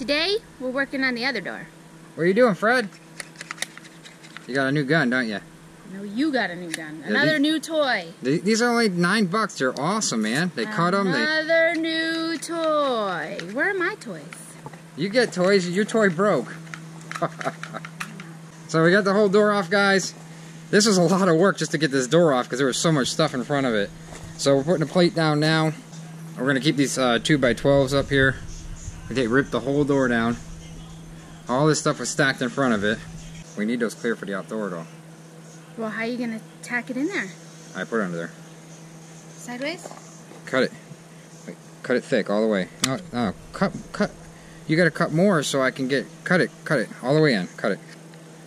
Today, we're working on the other door. What are you doing, Fred? You got a new gun, don't you? No, you got a new gun. Another new toy. These are only $9. They're awesome, man. They cut them. Another new toy. Where are my toys? You get toys. Your toy broke. So we got the whole door off, guys. This was a lot of work just to get this door off because there was so much stuff in front of it. So we're putting a plate down now. We're going to keep these 2x12s up here. They ripped the whole door down. All this stuff was stacked in front of it. We need those clear for the outdoor though. Well, how are you going to tack it in there? I put it under there. Sideways? Cut it. Wait, cut it thick all the way. No, cut. You got to cut more so I can get, cut it all the way in. Cut it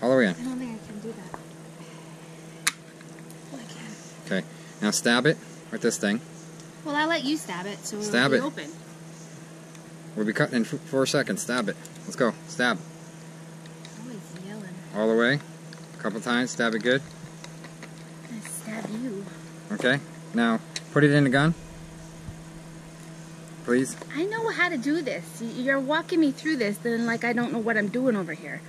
all the way in. I don't think I can do that. Oh, I can. Okay, now stab it with this thing. Well, I'll let you stab it so Stab it'll it. be open. We'll be cutting in 4 seconds. Stab it. Let's go. Stab. Oh, he's yelling. All the way. A couple times. Stab it good. I'm gonna stab you. Okay. Now, put it in the gun. Please. I know how to do this. You're walking me through this, then like I don't know what I'm doing over here.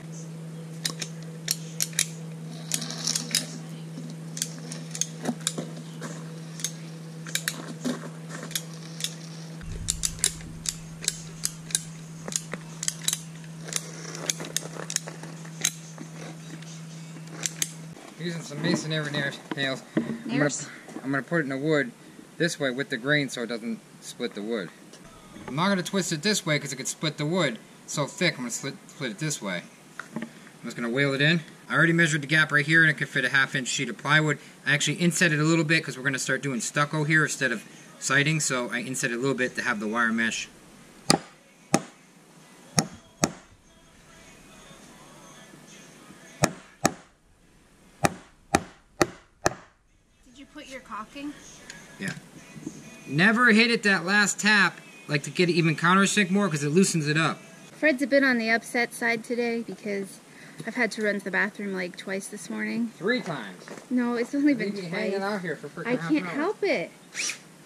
Using some masonry nails. I'm gonna put it in the wood this way with the grain so it doesn't split the wood. I'm not gonna twist it this way because it could split the wood. It's so thick, I'm gonna split it this way. I'm just gonna wheel it in. I already measured the gap right here and it could fit a 1/2-inch sheet of plywood. I actually inset it a little bit because we're gonna start doing stucco here instead of siding, so I inset it a little bit to have the wire mesh. Put your caulking? Yeah. Never hit it that last tap, like to get it even countersink more because it loosens it up. Fred's a bit on the upset side today because I've had to run to the bathroom like twice this morning. 3 times. No, it's only been twice. Hanging out here for freaking I half can't an hour. help it.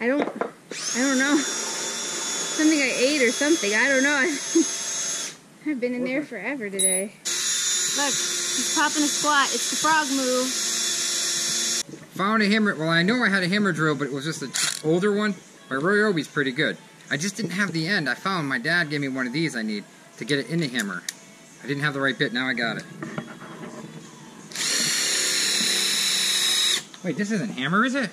I don't know. Something I ate or something. I don't know. I've been in there forever today. Look, he's popping a squat. It's the frog move. Found a hammer. Well, I know I had a hammer drill, but it was just an older one. My Ryobi's pretty good. I just didn't have the end. I found my dad gave me one of these I need to get it in the hammer. I didn't have the right bit. Now I got it. Wait, this isn't hammer, is it?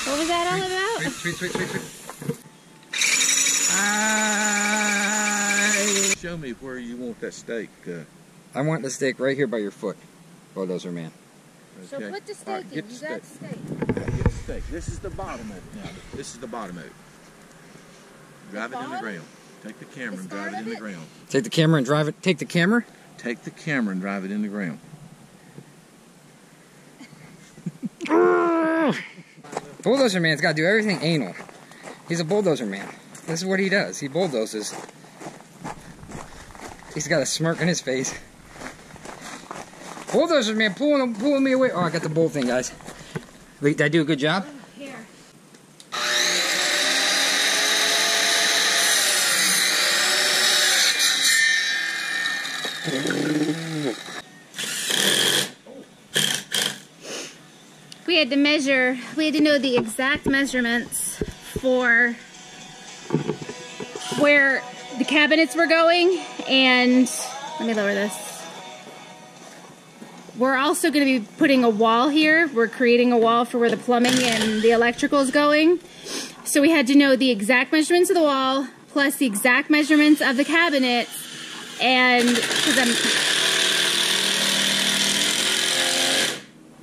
What was that all about? Sweet. Show me where you want that stake. I want the stake right here by your foot, Bulldozer man. So Okay. put the stake Right, in. get You the got stake. the stake. Get the stake. This is the bottom of it now. This is the bottom of it. Drive it in the ground. Take the camera and drive it in the ground. Take the camera and drive it. Take the camera? Take the camera and drive it in the ground. Bulldozer man's got to do everything anal. He's a bulldozer man. This is what he does. He bulldozes. He's got a smirk on his face. Bulldozer man pulling me away. Oh, I got the bull thing, guys. Wait, did I do a good job? Here. We had to measure, we had to know the exact measurements for where the cabinets were going, and let me lower this. We're also going to be putting a wall here. We're creating a wall for where the plumbing and the electrical is going. So we had to know the exact measurements of the wall, plus the exact measurements of the cabinets, and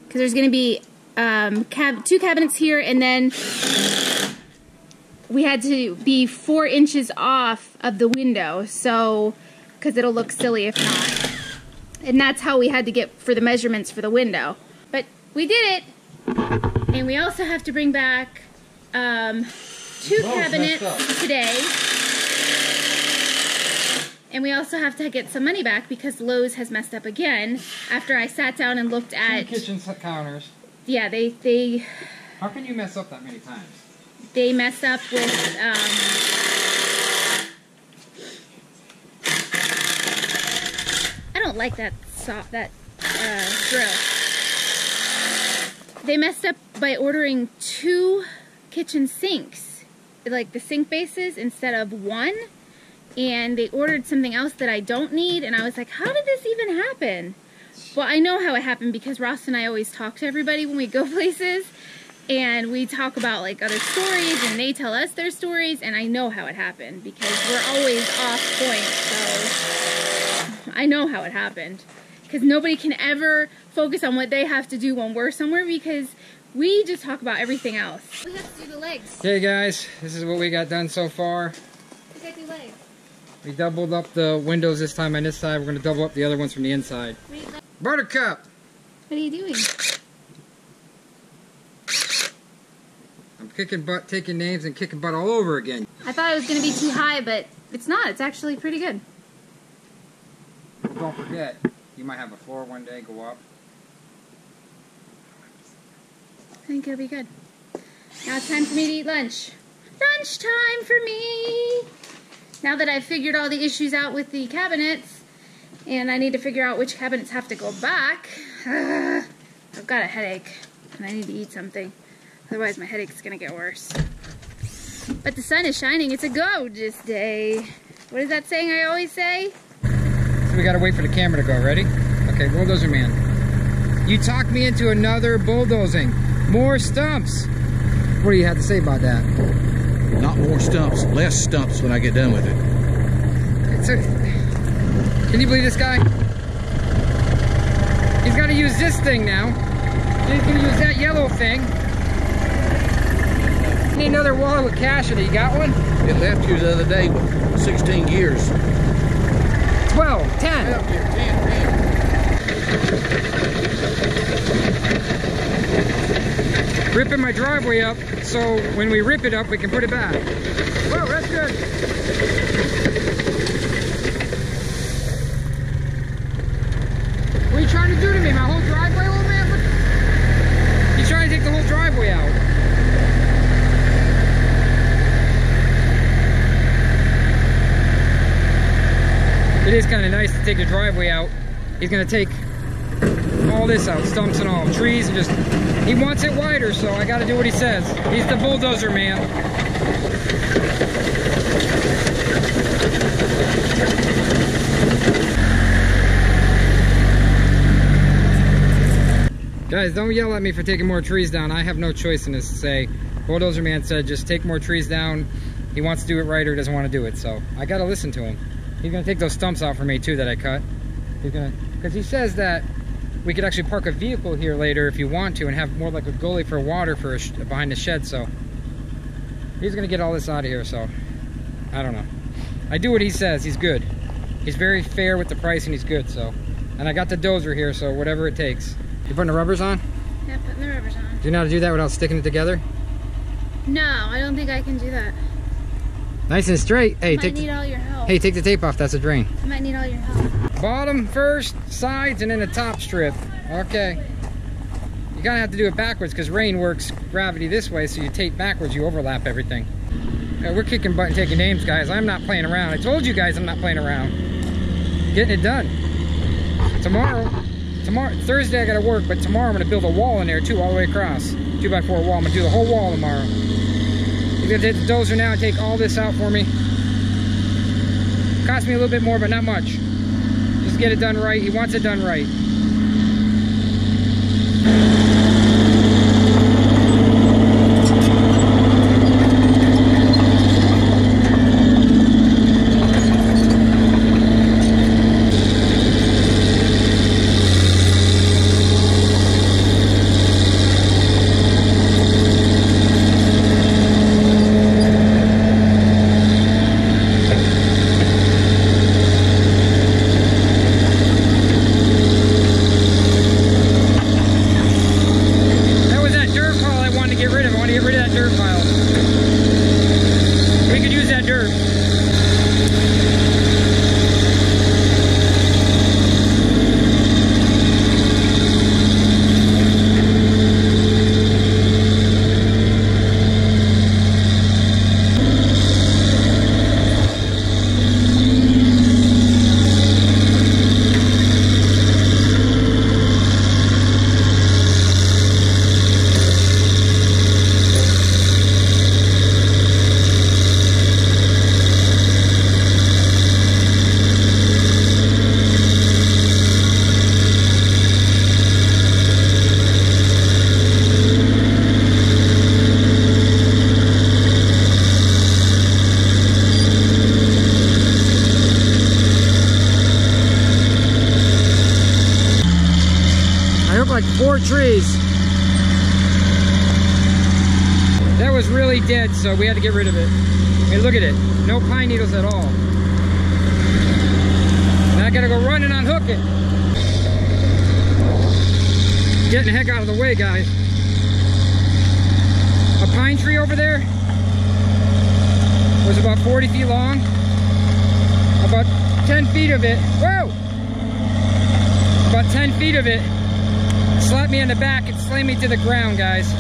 because there's going to be 2 cabinets here, and then we had to be 4 inches off of the window, so because it'll look silly if not. And that's how we had to get for the measurements for the window. But we did it, and we also have to bring back 2 cabinets today. And we also have to get some money back because Lowe's has messed up again after I sat down and looked at 2 kitchen counters. yeah, they How can you mess up that many times? they mess up with I don't like that drill. They messed up by ordering 2 kitchen sinks, like the sink bases, instead of 1. And they ordered something else that I don't need, and I was like, how did this even happen? Well, I know how it happened because Ross and I always talk to everybody when we go places, and we talk about like other stories, and they tell us their stories, and I know how it happened because we're always off point, so I know how it happened. Because nobody can ever focus on what they have to do when we're somewhere because we just talk about everything else. We have to do the legs. Okay guys, this is what we got done so far. We got to do legs. We doubled up the windows this time on this side. We're going to double up the other ones from the inside. Buttercup! What are you doing? I'm kicking butt, taking names, and kicking butt all over again. I thought it was going to be too high, but it's not. It's actually pretty good. Don't forget, you might have a floor one day, go up. I think it'll be good. Now it's time for me to eat lunch. Lunch time for me! Now that I've figured all the issues out with the cabinets, and I need to figure out which cabinets have to go back, I've got a headache, and I need to eat something. Otherwise my headache's gonna get worse. But the sun is shining. It's a gorgeous day. What is that saying I always say? So we gotta wait for the camera to go. Ready? Okay, Bulldozer Man. You talked me into another bulldozing. More stumps. What do you have to say about that? Not more stumps, less stumps when I get done with it. Can you believe this guy? He's got to use this thing now. He's going to use that yellow thing. Need another wallet with cash in it. You got one? It left here the other day with 16 gears. 12, 10. 10. Ripping my driveway up, so when we rip it up, we can put it back. Whoa, that's good. What are you trying to do to me? My whole driveway, old man? He's trying to take the whole driveway out. It is kind of nice to take the driveway out. He's going to take all this out, stumps and all, trees, and just, he wants it wider, so I got to do what he says. He's the Bulldozer Man. Guys, don't yell at me for taking more trees down. I have no choice in this to say. Bulldozer Man said just take more trees down. He wants to do it right or doesn't want to do it, so I got to listen to him. He's going to take those stumps out for me too that I cut. He's going to, because he says that we could actually park a vehicle here later if you want to and have more like a gully for water for behind the shed, so he's going to get all this out of here, so I don't know. I do what he says. He's good. He's very fair with the price and he's good, so. And I got the dozer here, so whatever it takes. You putting the rubbers on? Yeah, putting the rubbers on. Do you know how to do that without sticking it together? No, I don't think I can do that. Nice and straight. Hey, I might need all your help. Hey, take the tape off. That's a drain. I might need all your help. Bottom first, sides, and then the top strip. Okay. You kind of have to do it backwards because rain works gravity this way, so you tape backwards, you overlap everything. We're kicking butt and taking names, guys. I'm not playing around. I told you guys I'm not playing around. Getting it done. Tomorrow, Thursday I gotta work, but tomorrow I'm gonna build a wall in there too, all the way across. 2x4 wall. I'm gonna do the whole wall tomorrow. He's gonna take the dozer now and take all this out for me. Cost me a little bit more, but not much. Just get it done right. He wants it done right. took like 4 trees. That was really dead, so we had to get rid of it. Hey, look at it. No pine needles at all. And I gotta go run and unhook it. Getting the heck out of the way, guys. A pine tree over there was about 40 feet long. About 10 feet of it, whoa! About 10 feet of it slapped me in the back and slammed me to the ground, guys.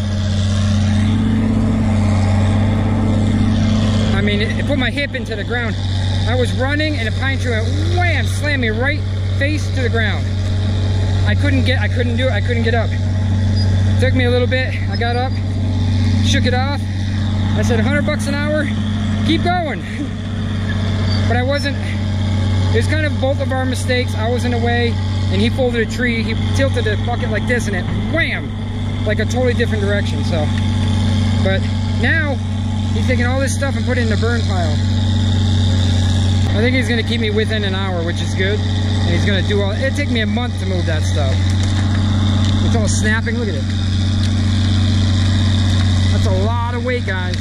I mean, it put my hip into the ground. I was running and a pine tree went wham, slammed me right face to the ground. I couldn't get up. It took me a little bit. I got up, shook it off. I said, $100 an hour, keep going. But I wasn't, it was kind of both of our mistakes. I was in the way and he folded a tree. He tilted the bucket like this and it wham, like a totally different direction. So, but now he's taking all this stuff and put it in the burn pile. I think he's gonna keep me within an hour, which is good. And he's gonna do all, it'd take me a month to move that stuff. It's all snapping, look at it. That's a lot of weight, guys.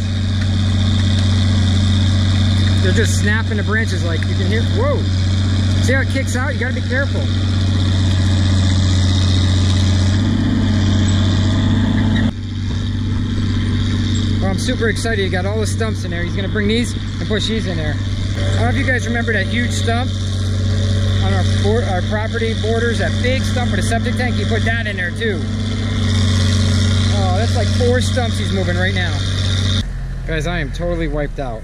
They're just snapping the branches like you can hear. Whoa! See how it kicks out? You gotta be careful. Well, I'm super excited. He got all the stumps in there. He's gonna bring these and push these in there. I don't know if you guys remember that huge stump on our property borders, that big stump with a septic tank. He put that in there too. Oh, that's like 4 stumps he's moving right now. Guys, I am totally wiped out.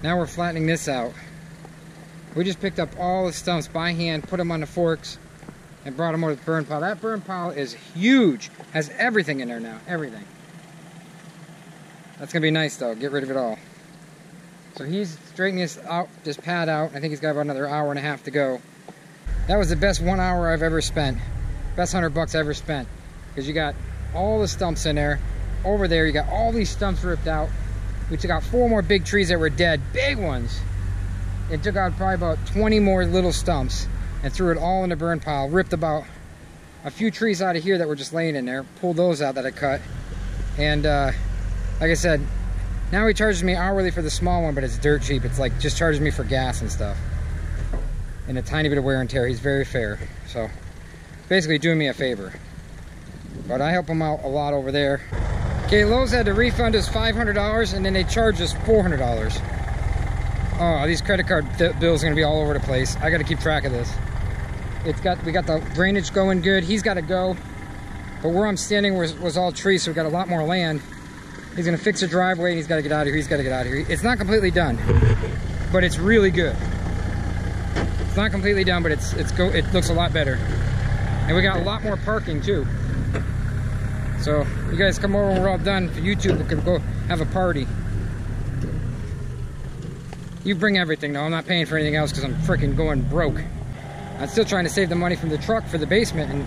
Now we're flattening this out. We just picked up all the stumps by hand, put them on the forks, and brought them over to the burn pile. That burn pile is huge. Has everything in there now, everything. That's gonna be nice though, get rid of it all. So he's straightening this pad out. I think he's got about another hour and a half to go. That was the best 1 hour I've ever spent. Best $100 I ever spent. Because you got all the stumps in there. Over there, you got all these stumps ripped out. We took out 4 more big trees that were dead, big ones. It took out probably about 20 more little stumps and threw it all in the burn pile. Ripped about a few trees out of here that were just laying in there. Pulled those out that I cut. And like I said, now he charges me hourly for the small one, but it's dirt cheap. It's like just charges me for gas and stuff. And a tiny bit of wear and tear. He's very fair. So basically doing me a favor. But I help him out a lot over there. Okay, Lowe's had to refund us $500 and then they charged us $400. Oh, these credit card bills are gonna be all over the place. I gotta keep track of this. We got the drainage going good. He's gotta go. But where I'm standing was all trees, so we got a lot more land. He's gonna fix a driveway and he's gotta get out of here. He's gotta get out of here. It's not completely done, but it's really good. It's not completely done, but it looks a lot better. And we got a lot more parking too. So you guys come over when we're all done for YouTube. We can go have a party. You bring everything though. I'm not paying for anything else because I'm freaking going broke. I'm still trying to save the money from the truck for the basement, and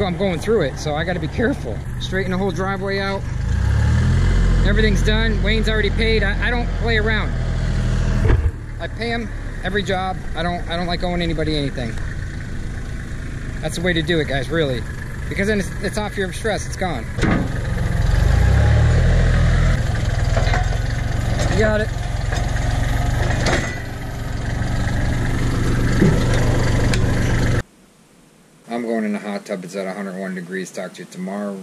I'm going through it, so I got to be careful. Straighten the whole driveway out. Everything's done. Wayne's already paid. I don't play around. I pay him every job. I don't like owing anybody anything. That's the way to do it, guys, really. Because then it's off your stress. It's gone. You got it. I'm going in the hot tub. It's at 101 degrees. Talk to you tomorrow.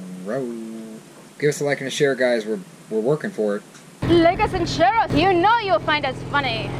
Give us a like and a share, guys. We're working for it. Like us and share us. You know you'll find us funny.